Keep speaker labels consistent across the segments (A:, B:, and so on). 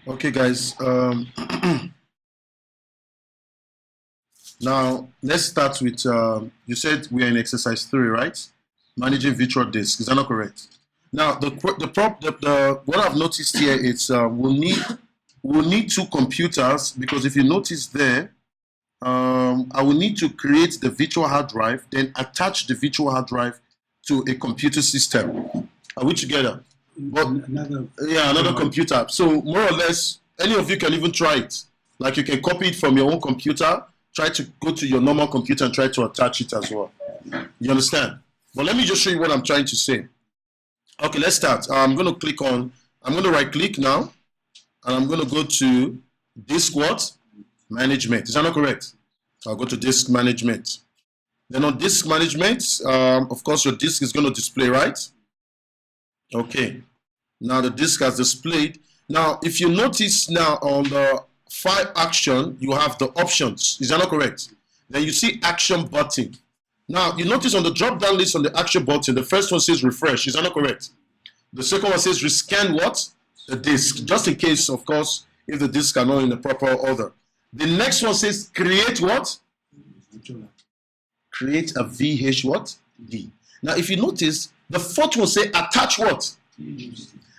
A: Okay, guys. Now let's start with. You said we are in exercise 3, right? Managing virtual disk. Is that not correct? Now the what I've noticed here is we'll need two computers, because if you notice there, I will need to create the virtual hard drive, then attach the virtual hard drive to a computer system. Are we together? But another computer. So more or less, any of you can even try it. Like you can copy it from your own computer, try to go to your normal computer and try to attach it as well. You understand? But let me just show you what I'm trying to say. Okay, let's start. I'm going to right click now, and I'm going to go to Disk Management. Is that not correct? I'll go to Disk Management. Then on Disk Management, of course, your disk is going to display, right? Okay. Now the disk has displayed. Now, if you notice now on the file action, you have the options. Is that not correct? Then you see action button. Now, you notice on the drop-down list on the action button, the first one says refresh. Is that not correct? The second one says rescan what? The disk. Just in case, of course, if the disk are not in the proper order. The next one says create what? Create a VHD. Now, if you notice, the fourth one says attach what?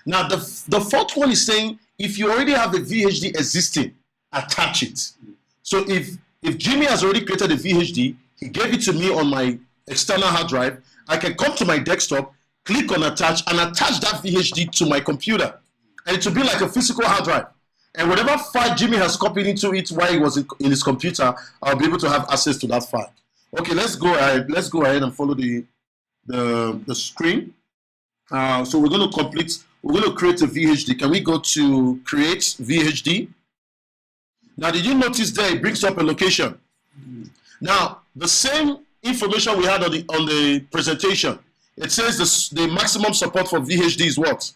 A: Now, the fourth one is saying if you already have a VHD existing, attach it. So if Jimmy has already created a VHD, he gave it to me on my external hard drive, I can come to my desktop, click on attach, and attach that VHD to my computer. And it will be like a physical hard drive. And whatever file Jimmy has copied into it while he was in his computer, I'll be able to have access to that file. Okay, let's go ahead. Let's go ahead and follow the screen. So we're going to create a VHD. Can we go to create VHD? Now, did you notice there it brings up a location? Now, the same information we had on the presentation. It says the maximum support for VHD is what?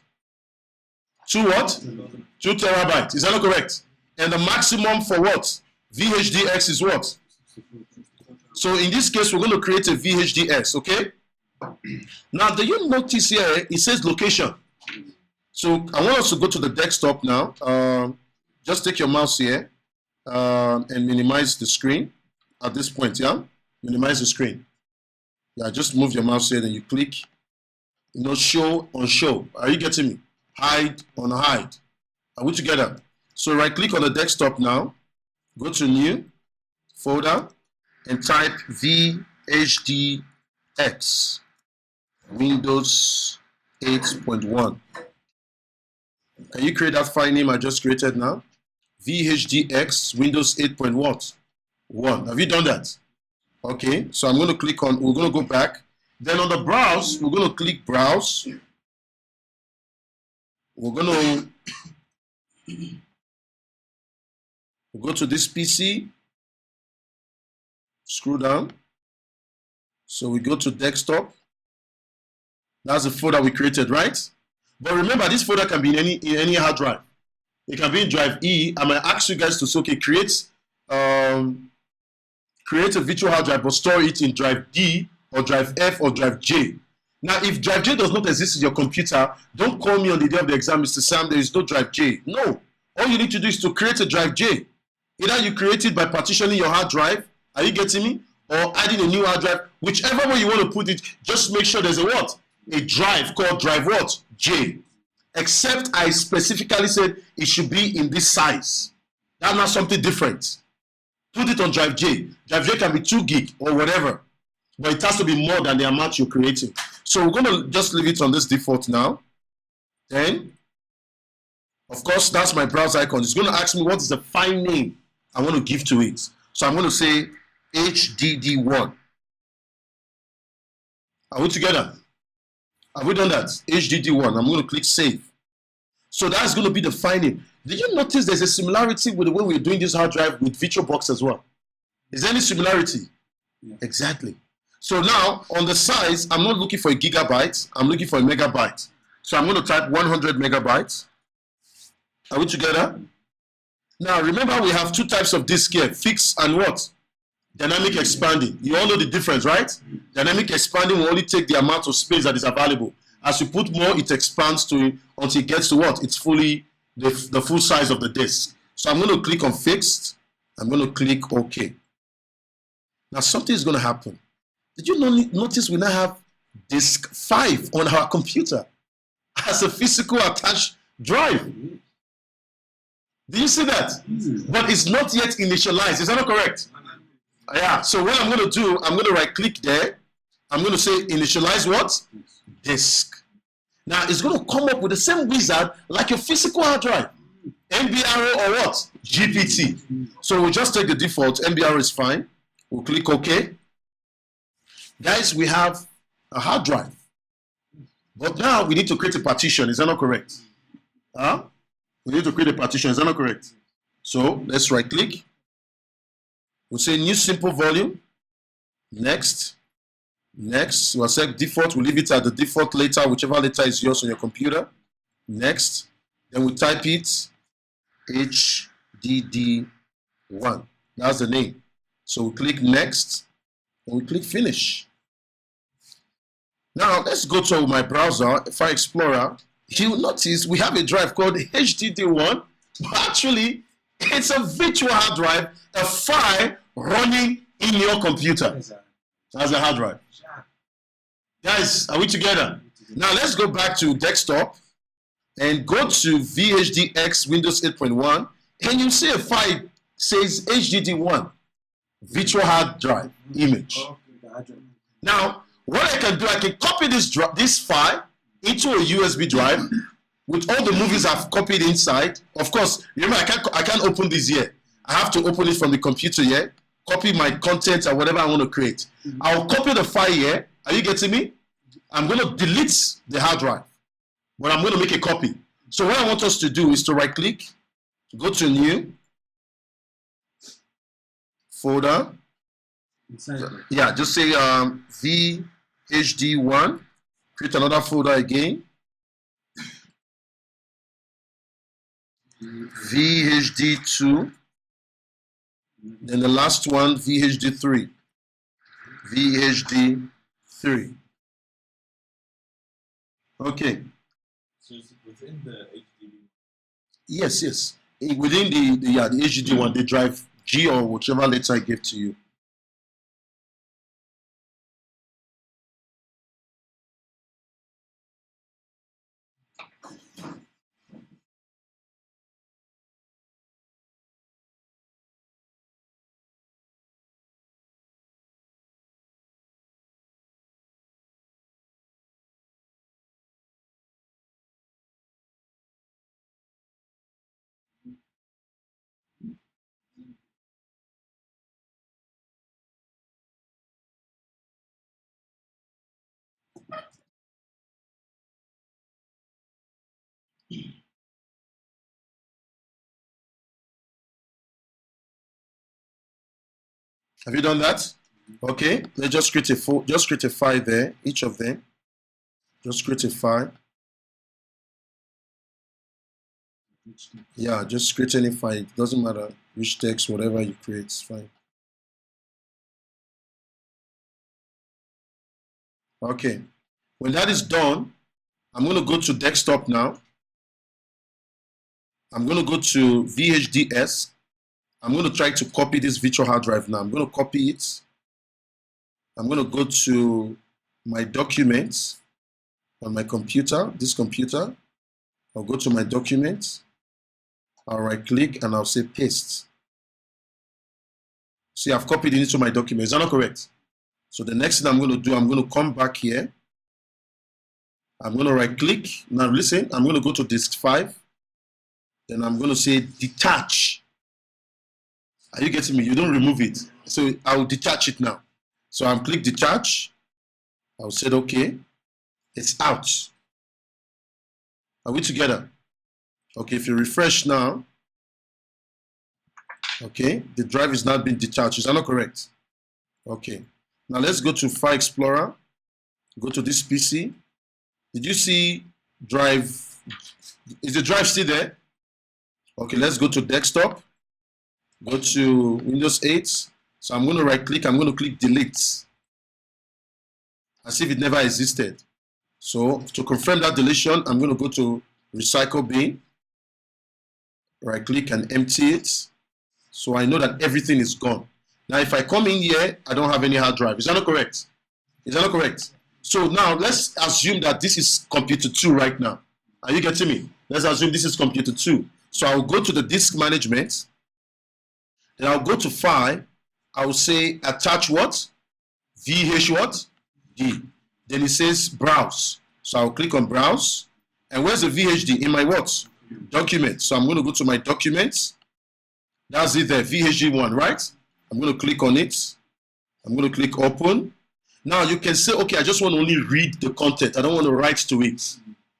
A: 2 what? 2 terabytes. Is that not correct? And the maximum for what? VHDX is what? So in this case, we're going to create a VHDX, okay? Now, do you notice here, it says location. So I want us to go to the desktop now. Just take your mouse here and minimize the screen at this point, yeah? Minimize the screen. Yeah, just move your mouse here, then you click, show on show. Are you getting me? Hide on hide. Are we together? So right click on the desktop now, go to new folder and type VHDX, Windows 8.1. Can you create that file name I just created now? VHDX, Windows 8.1. Have you done that? Okay, so I'm going to click on, we're going to go back. Then on the browse, we're going to click browse. We're going to go to this PC, scroll down. So we go to desktop. That's the folder we created, right? But remember, this folder can be in any hard drive. It can be in drive E. I might ask you guys to say, okay, create a virtual hard drive, but store it in drive D or drive F or drive J. Now, if drive J does not exist in your computer, don't call me on the day of the exam, Mr. Sam, there is no drive J. No. All you need to do is to create a drive J. Either you create it by partitioning your hard drive, are you getting me? Or adding a new hard drive, whichever way you want to put it, just make sure there's a what? A drive called drive what? J. Except I specifically said it should be in this size. That's not something different. Put it on drive J. Drive J can be 2 gig or whatever, but it has to be more than the amount you're creating. So we're going to just leave it on this default now. Then, of course, that's my browser icon. It's going to ask me what is the file name I want to give to it. So I'm going to say HDD1. Are we together? Have we done that? HDD1. I'm going to click save. So that's going to be the file name. Did you notice there's a similarity with the way we're doing this hard drive with VirtualBox as well? Is there any similarity? Yeah. Exactly. So now, on the size, I'm not looking for a gigabyte. I'm looking for a megabyte. So I'm going to type 100 megabytes. Are we together? Now, remember we have 2 types of disk here, fixed and what? Dynamic expanding. You all know the difference, right? Dynamic expanding will only take the amount of space that is available. As you put more, it expands to until it gets to what? It's fully the full size of the disk. So I'm going to click on fixed. I'm going to click OK. Now something is going to happen. Did you notice we now have disk 5 on our computer as a physical attached drive? Do you see that? But it's not yet initialized. Is that not correct? Yeah. So what I'm going to do, I'm going to right click there. I'm going to say initialize what? Disk. Now it's going to come up with the same wizard like your physical hard drive. MBRO or what? GPT. So we'll just take the default. MBRO is fine. We'll click OK. Guys, we have a hard drive. But now we need to create a partition. Is that not correct? Huh? We need to create a partition. Is that not correct? So let's right click. We'll say new simple volume. Next. Next. We'll select default. We'll leave it at the default letter, whichever letter is yours on your computer. Next. Then we type it HDD1. That's the name. So we click next and we click finish. Now let's go to my browser, File Explorer. You'll notice we have a drive called HDD1, but actually it's a virtual hard drive, a file running in your computer. That's a hard drive. Guys, are we together? Now let's go back to desktop and go to VHDX Windows 8.1, and you see a file says HDD1, virtual hard drive image. Now, what I can do, I can copy this file into a USB drive with all the movies I've copied inside. Of course, remember, I can't open this here. I have to open it from the computer here, copy my content or whatever I want to create. I'll copy the file here. Are you getting me? I'm going to delete the hard drive, but I'm going to make a copy. So what I want us to do is to right click, go to new folder. Yeah, just say VHD1, create another folder again. VHD2, then the last one, VHD3. VHD3. Okay.
B: So it's within the HDD?
A: Yes, yes. Within the HDD1, the drive G or whichever letter I gave to you. Have you done that? Okay, let's just create a file there, each of them. Just create a file. Yeah, just create any file. It doesn't matter which text, whatever you create, it's fine. Okay, when that is done, I'm going to go to desktop now. I'm going to go to VHDS. I'm going to try to copy this virtual hard drive now. I'm going to copy it. I'm going to go to my documents on my computer, this computer. I'll go to my documents. I'll right click and I'll say paste. See, I've copied it into my document. Is that not correct? So the next thing I'm going to do, I'm going to come back here. I'm going to right click. Now listen, I'm going to go to disk 5. Then I'm going to say detach. Are you getting me? You don't remove it. So I will detach it now. So I'm click detach. I'll say okay. It's out. Are we together? Okay, if you refresh now, okay, the drive is not being detached. Is that not correct? Okay. Now let's go to File Explorer. Go to this PC. Did you see drive? Is the drive still there? Okay, let's go to desktop. Go to Windows 8. So I'm going to right click. I'm going to click delete. As if it never existed. So to confirm that deletion, I'm going to go to recycle bin. Right click and empty it. So I know that everything is gone. Now, if I come in here, I don't have any hard drive. Is that not correct? Is that not correct? So now let's assume that this is computer 2 right now. Are you getting me? Let's assume this is computer 2. So I'll go to the disk management. Then I'll go to file. I'll say attach what? VH what? D. Then it says browse. So I'll click on browse. And where's the VHD? In my what? Document. So I'm going to go to my documents. That's it there, VHD1, right? I'm going to click on it. I'm going to click open. Now you can say, okay, I just want to only read the content. I don't want to write to it.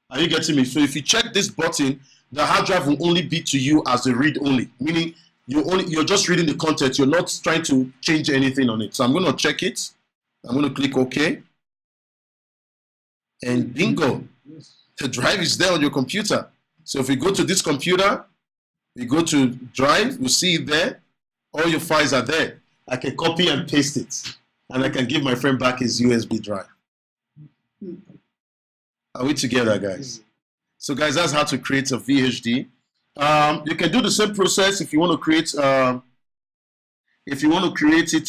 A: Are you getting me? So if you check this button, the hard drive will only be to you as a read only, meaning you're just reading the content. You're not trying to change anything on it. So I'm going to check it. I'm going to click OK. And bingo, the drive is there on your computer. So if we go to this computer, we go to drive, we see it there. All your files are there. I can copy and paste it. And I can give my friend back his USB drive. Are we together, guys? So guys, that's how to create a VHD. You can do the same process if you want to create it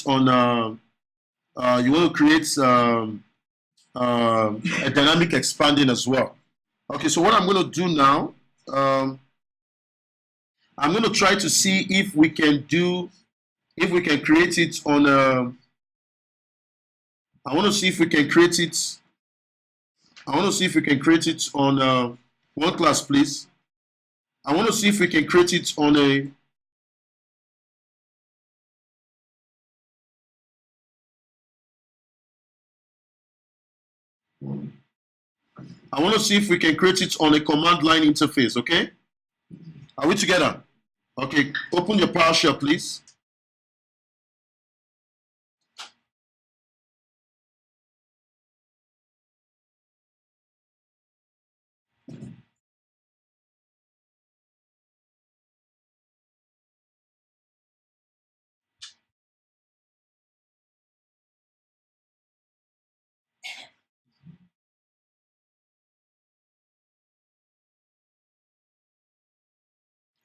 A: on you want to create a dynamic expanding as well. Okay, so what I'm going to do now, I'm going to try to see if we can create it on I want to see if we can create it. I want to see if we can create it on one class, please. I want to see if we can create it on a. I want to see if we can create it on a command line interface. Okay? Are we together? Okay. Open your PowerShell, please.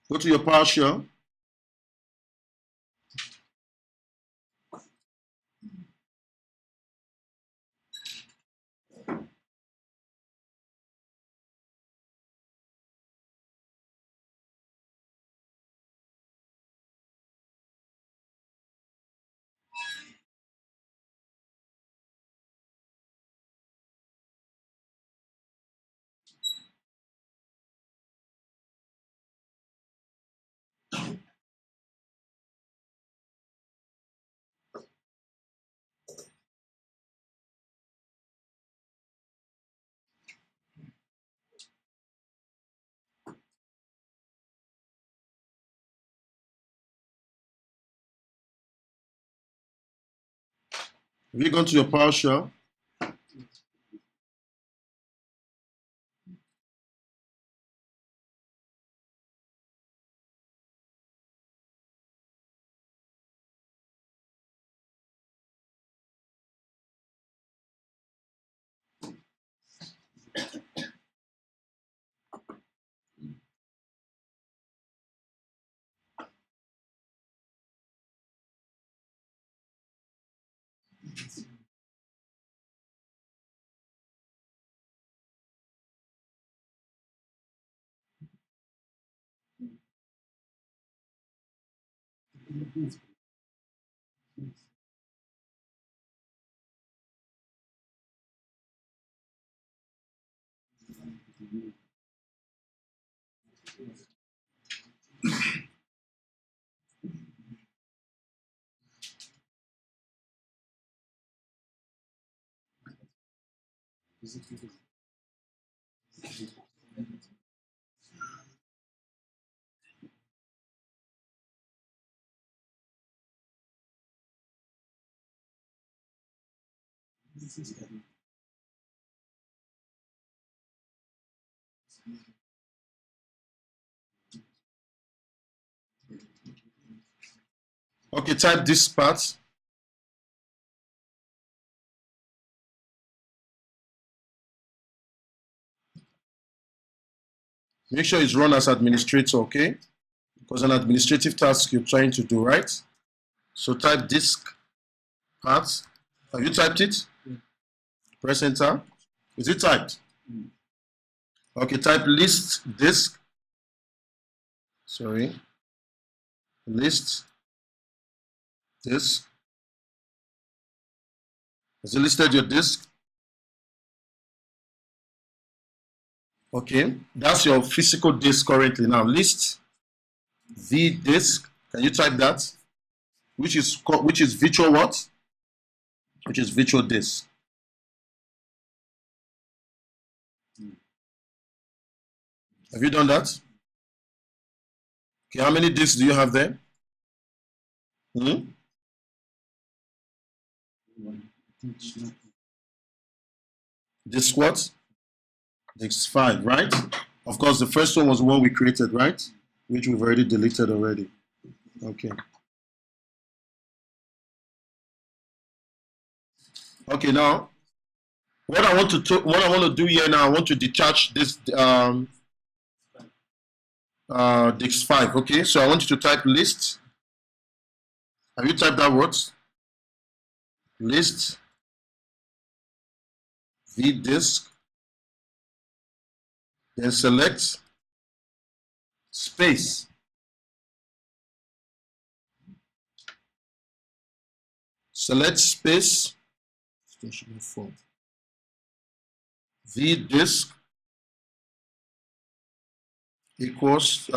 A: Go to your PowerShell. Have you gone to your PowerShell? Okay, type this part. Make sure it's run as administrator, okay? because an administrative task you're trying to do, right? So type disk path. Have you typed it? Press enter. Is it typed? Okay, type list disk. Sorry. List disk. Has it listed your disk? Okay, that's your physical disk currently. Now list v disk. Can you type that? Which is virtual what? Which is virtual disk. Have you done that? Okay, how many disks do you have there? Disk what? Disk 5, right? Of course, the first one was the one we created, right? Which we've already deleted already. Okay. Okay, now what I want to do here now, I want to detach this disk 5. Okay, so I want you to type list. Have you typed that word? List v disk. Then select space. Select space. V disk equals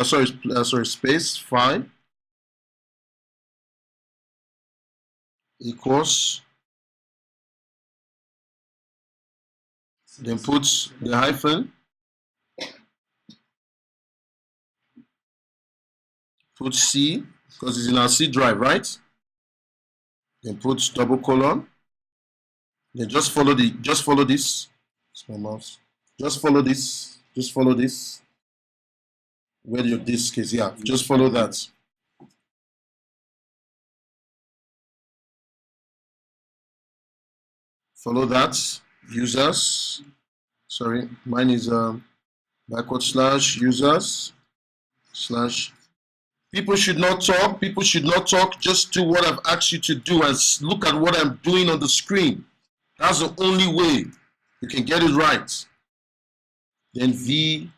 A: space 5 equals, then put the hyphen, put C because it's in our C drive, right? Then put double colon. Then just follow this. It's my mouse. Just follow this. Just follow this. Where your disk is, yeah. Just follow that. Follow that. Users. Sorry, mine is / users / people should not talk. People should not talk. Just do what I've asked you to do and look at what I'm doing on the screen. That's the only way you can get it right. Then VHDX.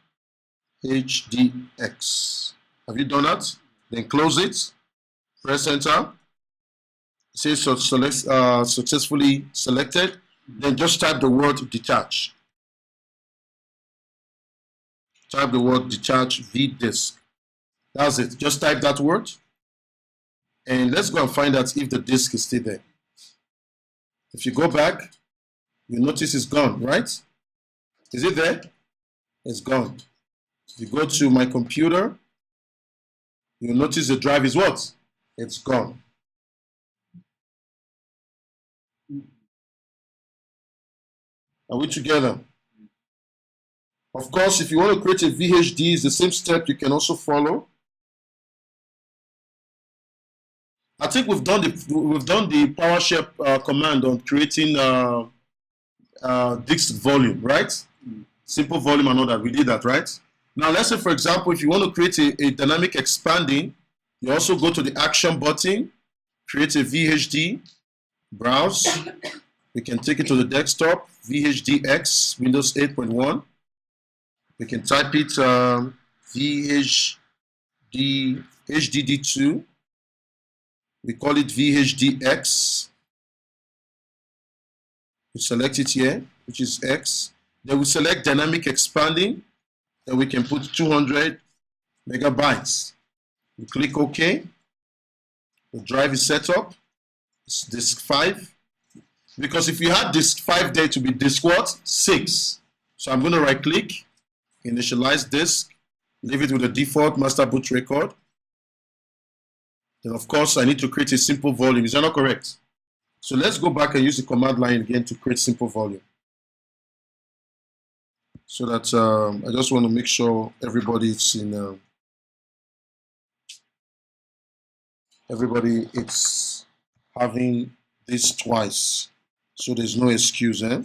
A: Have you done that? Then close it. Press enter. It says successfully selected. Then just type the word detach. Type the word detach v disk. That's it. Just type that word. And let's go and find out if the disk is still there. If you go back, you notice it's gone, right? Is it there? It's gone. If you go to my computer, you notice the drive is what? It's gone. Are we together? Of course, if you want to create a VHD, it's the same step you can also follow. I think we've done the PowerShell command on creating disk volume, right? Simple volume and all that. We did that, right? Now, let's say, for example, if you want to create a dynamic expanding, you also go to the action button, create a VHD, browse. We can take it to the desktop, VHDX, Windows 8.1. We can type it HDD2. We call it VHDX. We select it here, which is X. Then we select dynamic expanding. Then we can put 200 megabytes. We click OK. The drive is set up. It's disk 5. Because if you had disk 5 there to be disk what? 6. So I'm going to right click, initialize disk, leave it with the default master boot record. Then of course I need to create a simple volume. Is that not correct? So let's go back and use the command line again to create simple volume. So that I just want to make sure everybody is in everybody is having this twice. So there's no excuse, eh?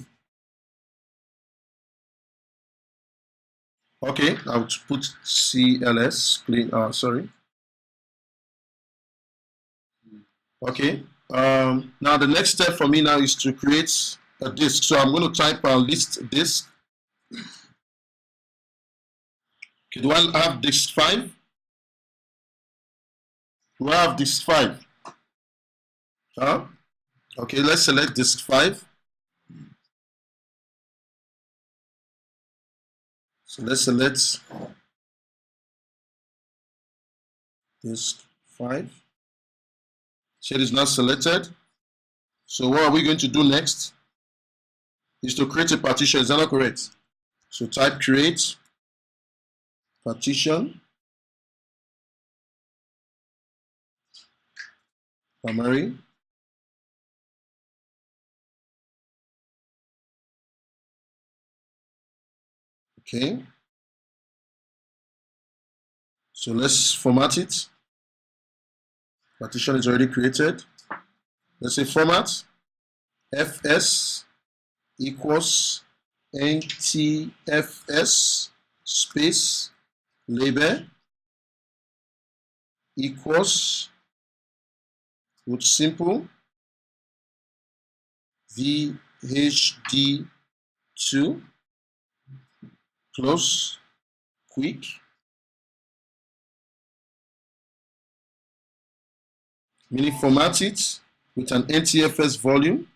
A: Okay, I'll put CLS, clean, sorry. Okay. Now the next step for me now is to create a disk. So I'm going to type list disk. Okay, do I have disk 5? Do I have disk 5? Huh? Okay, let's select disk 5. So let's select disk 5. Shade is not selected. So what are we going to do next? Is to create a partition. Is that not correct? So type create partition primary. Okay. So let's format it. Partition is already created. Let's say format fs equals ntfs space label equals with simple VHD2 close quick meaning format it with an NTFS volume.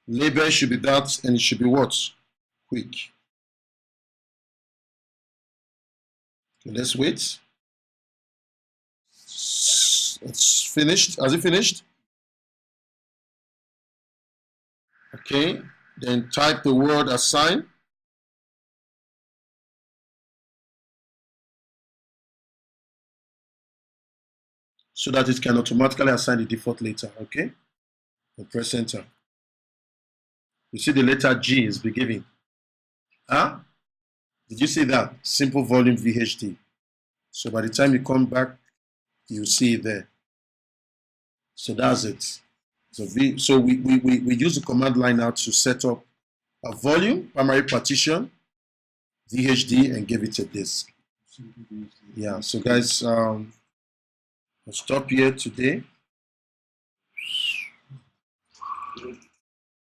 A: Label should be that, and it should be what? Quick. Okay, let's wait. It's finished. Has it finished? Okay, then type the word assign. So that it can automatically assign the default letter. Okay, and press enter. You see the letter G is be given. Huh? Did you see that? Simple volume VHD. So by the time you come back, you see it there. So that's it. So we use the command line now to set up a volume, primary partition, VHD, and give it a disk. Yeah, so guys, I'll stop here today.